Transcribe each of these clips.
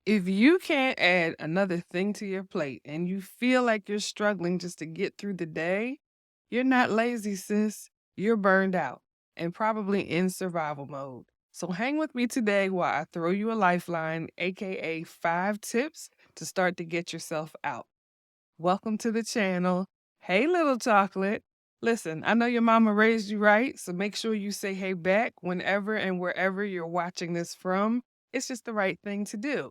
If you can't add another thing to your plate and you feel like you're struggling just to get through the day, you're not lazy, sis. You're burned out and probably in survival mode. So hang with me today while I throw you a lifeline, aka 5 tips to start to get yourself out. Welcome to the channel. Hey, little chocolate. Listen, I know your mama raised you right, so make sure you say hey back whenever and wherever you're watching this from. It's just the right thing to do.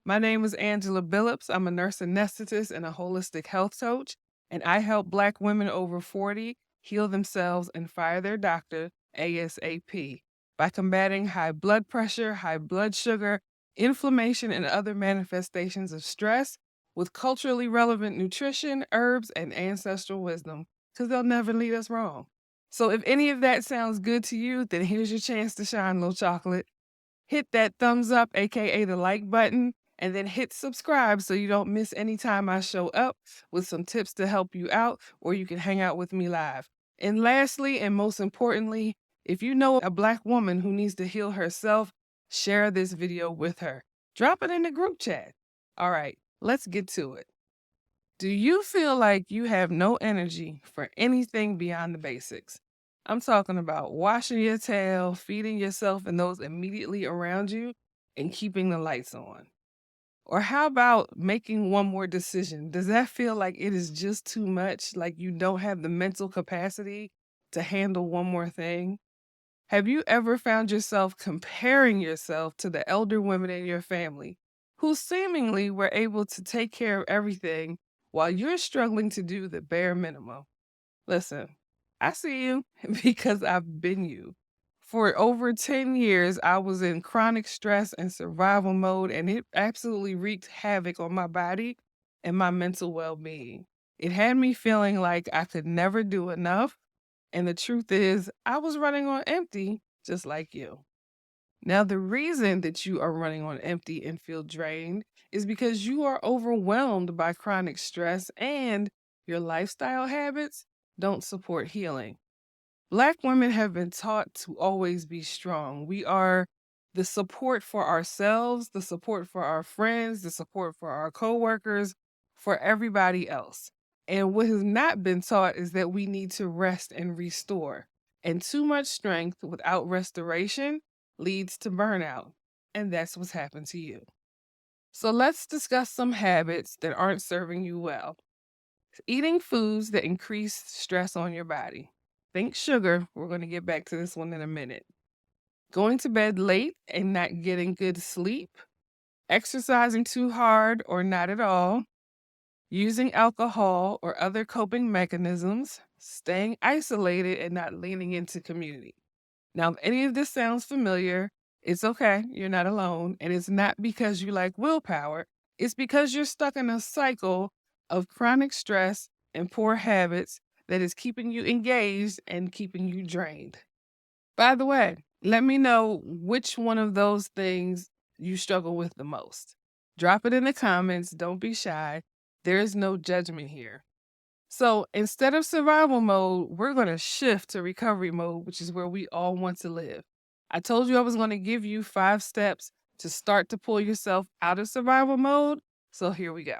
My name is Angela Billups. I'm a nurse anesthetist and a holistic health coach, and I help Black women over 40 heal themselves and fire their doctor ASAP by combating high blood pressure, high blood sugar, inflammation, and other manifestations of stress with culturally relevant nutrition, herbs, and ancestral wisdom, because they'll never lead us wrong. So if any of that sounds good to you, then here's your chance to shine, little chocolate. Hit that thumbs up, aka the like button, and then hit subscribe so you don't miss any time I show up with some tips to help you out, or you can hang out with me live. And lastly, and most importantly, if you know a Black woman who needs to heal herself, share this video with her. Drop it in the group chat. All right, let's get to it. Do you feel like you have no energy for anything beyond the basics? I'm talking about washing your tail, feeding yourself and those immediately around you, and keeping the lights on. Or how about making one more decision? Does that feel like it is just too much? Like you don't have the mental capacity to handle one more thing? Have you ever found yourself comparing yourself to the elder women in your family who seemingly were able to take care of everything while you're struggling to do the bare minimum? Listen, I see you because I've been you. For over 10 years, I was in chronic stress and survival mode, and it absolutely wreaked havoc on my body and my mental well being. It had me feeling like I could never do enough. And the truth is, I was running on empty, just like you. Now, the reason that you are running on empty and feel drained is because you are overwhelmed by chronic stress and your lifestyle habits don't support healing. Black women have been taught to always be strong. We are the support for ourselves, the support for our friends, the support for our coworkers, for everybody else. And what has not been taught is that we need to rest and restore. And too much strength without restoration leads to burnout. And that's what's happened to you. So let's discuss some habits that aren't serving you well. Eating foods that increase stress on your body. Think sugar. We're going to get back to this one in a minute. Going to bed late and not getting good sleep. Exercising too hard or not at all. Using alcohol or other coping mechanisms. Staying isolated and not leaning into community. Now, if any of this sounds familiar, it's okay. You're not alone. And it's not because you lack willpower, it's because you're stuck in a cycle of chronic stress and poor habits that is keeping you engaged and keeping you drained. By the way, let me know which one of those things you struggle with the most. Drop it in the comments. Don't be shy. There is no judgment here. So instead of survival mode, we're going to shift to recovery mode, which is where we all want to live. I told you I was going to give you 5 steps to start to pull yourself out of survival mode. So here we go.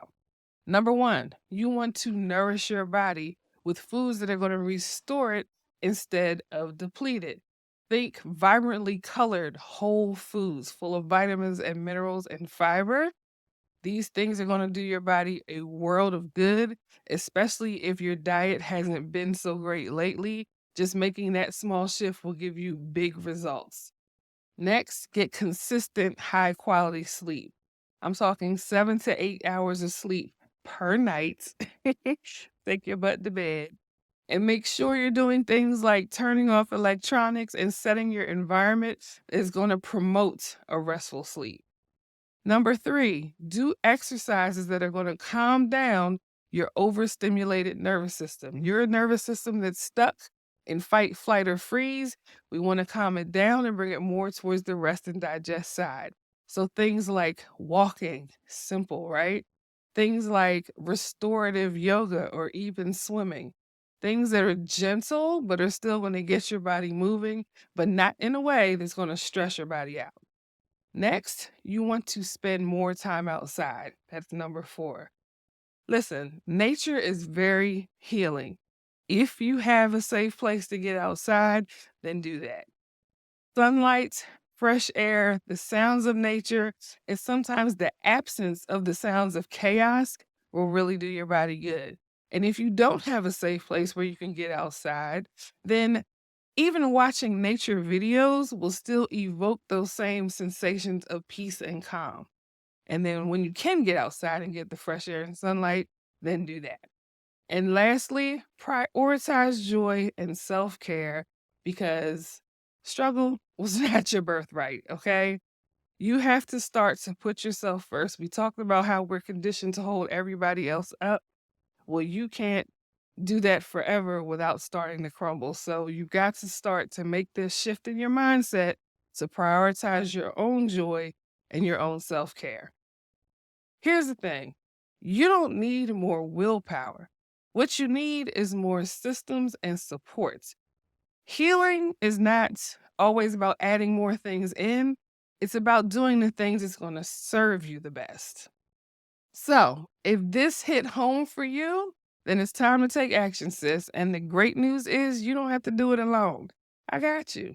Number 1, you want to nourish your body with foods that are going to restore it instead of deplete it. Think vibrantly colored whole foods full of vitamins and minerals and fiber. These things are going to do your body a world of good, especially if your diet hasn't been so great lately. Just making that small shift will give you big results. Next, get consistent, high quality sleep. I'm talking 7 to 8 hours of sleep per night. Take your butt to bed. And make sure you're doing things like turning off electronics and setting your environment is going to promote a restful sleep. Number 3, do exercises that are going to calm down your overstimulated nervous system. Your nervous system that's stuck in fight, flight, or freeze, we want to calm it down and bring it more towards the rest and digest side. So things like walking, simple, right? Things like restorative yoga or even swimming. Things that are gentle, but are still going to get your body moving, but not in a way that's going to stress your body out. Next, you want to spend more time outside. That's number 4. Listen, nature is very healing. If you have a safe place to get outside, then do that. Sunlight, fresh air, the sounds of nature, and sometimes the absence of the sounds of chaos will really do your body good. And if you don't have a safe place where you can get outside, then even watching nature videos will still evoke those same sensations of peace and calm. And then when you can get outside and get the fresh air and sunlight, then do that. And lastly, prioritize joy and self care because struggle was not your birthright, okay? You have to start to put yourself first. We talked about how we're conditioned to hold everybody else up. Well, you can't do that forever without starting to crumble. So you got to start to make this shift in your mindset to prioritize your own joy and your own self care. Here's the thing, you don't need more willpower. What you need is more systems and supports. Healing is not always about adding more things in, it's about doing the things that's going to serve you the best. So, if this hit home for you, then it's time to take action, sis. And the great news is you don't have to do it alone. I got you.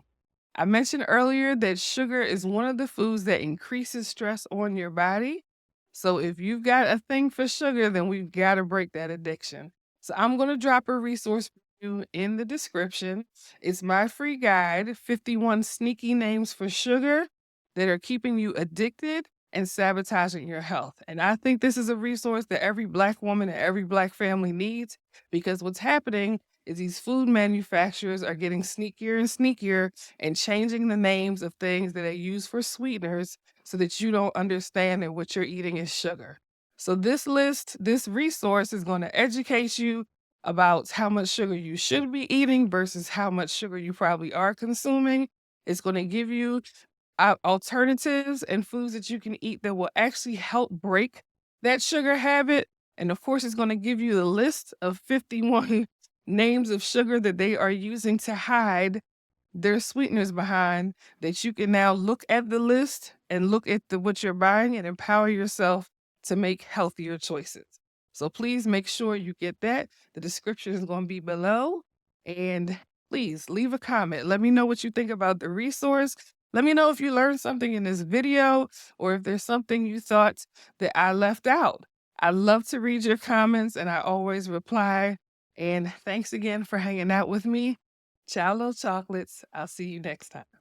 I mentioned earlier that sugar is one of the foods that increases stress on your body. So if you've got a thing for sugar, then we've got to break that addiction. So I'm going to drop a resource for you in the description. It's my free guide, 51 sneaky names for sugar that are keeping you addicted and sabotaging your health. And I think this is a resource that every Black woman and every Black family needs because what's happening is these food manufacturers are getting sneakier and sneakier and changing the names of things that they use for sweeteners so that you don't understand that what you're eating is sugar. So this resource is going to educate you about how much sugar you should be eating versus how much sugar you probably are consuming. It's going to give you alternatives and foods that you can eat that will actually help break that sugar habit. And of course, it's going to give you the list of 51 names of sugar that they are using to hide their sweeteners behind, that you can now look at the list and look at what you're buying and empower yourself to make healthier choices. So please make sure you get that. The description is going to be below. And please leave a comment. Let me know what you think about the resource. Let me know if you learned something in this video or if there's something you thought that I left out. I love to read your comments and I always reply. And thanks again for hanging out with me. Ciao, little chocolates. I'll see you next time.